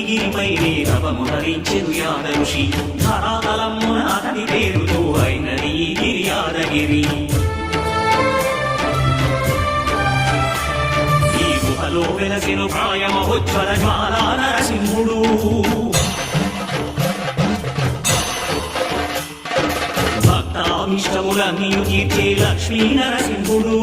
గిరిపైనే తపము ధరించెను యాద ఋషి ధరాతలమున అతని పేరుతో అయినది ఈ గిరి యాదగిరి ఈ గుహలో వెలసెను ప్రాయమహోజ్వల జ్వాలా నరసింహుడు భక్తాభిష్టములన్నీ తీర్చే లక్ష్మీ నరసింహుడు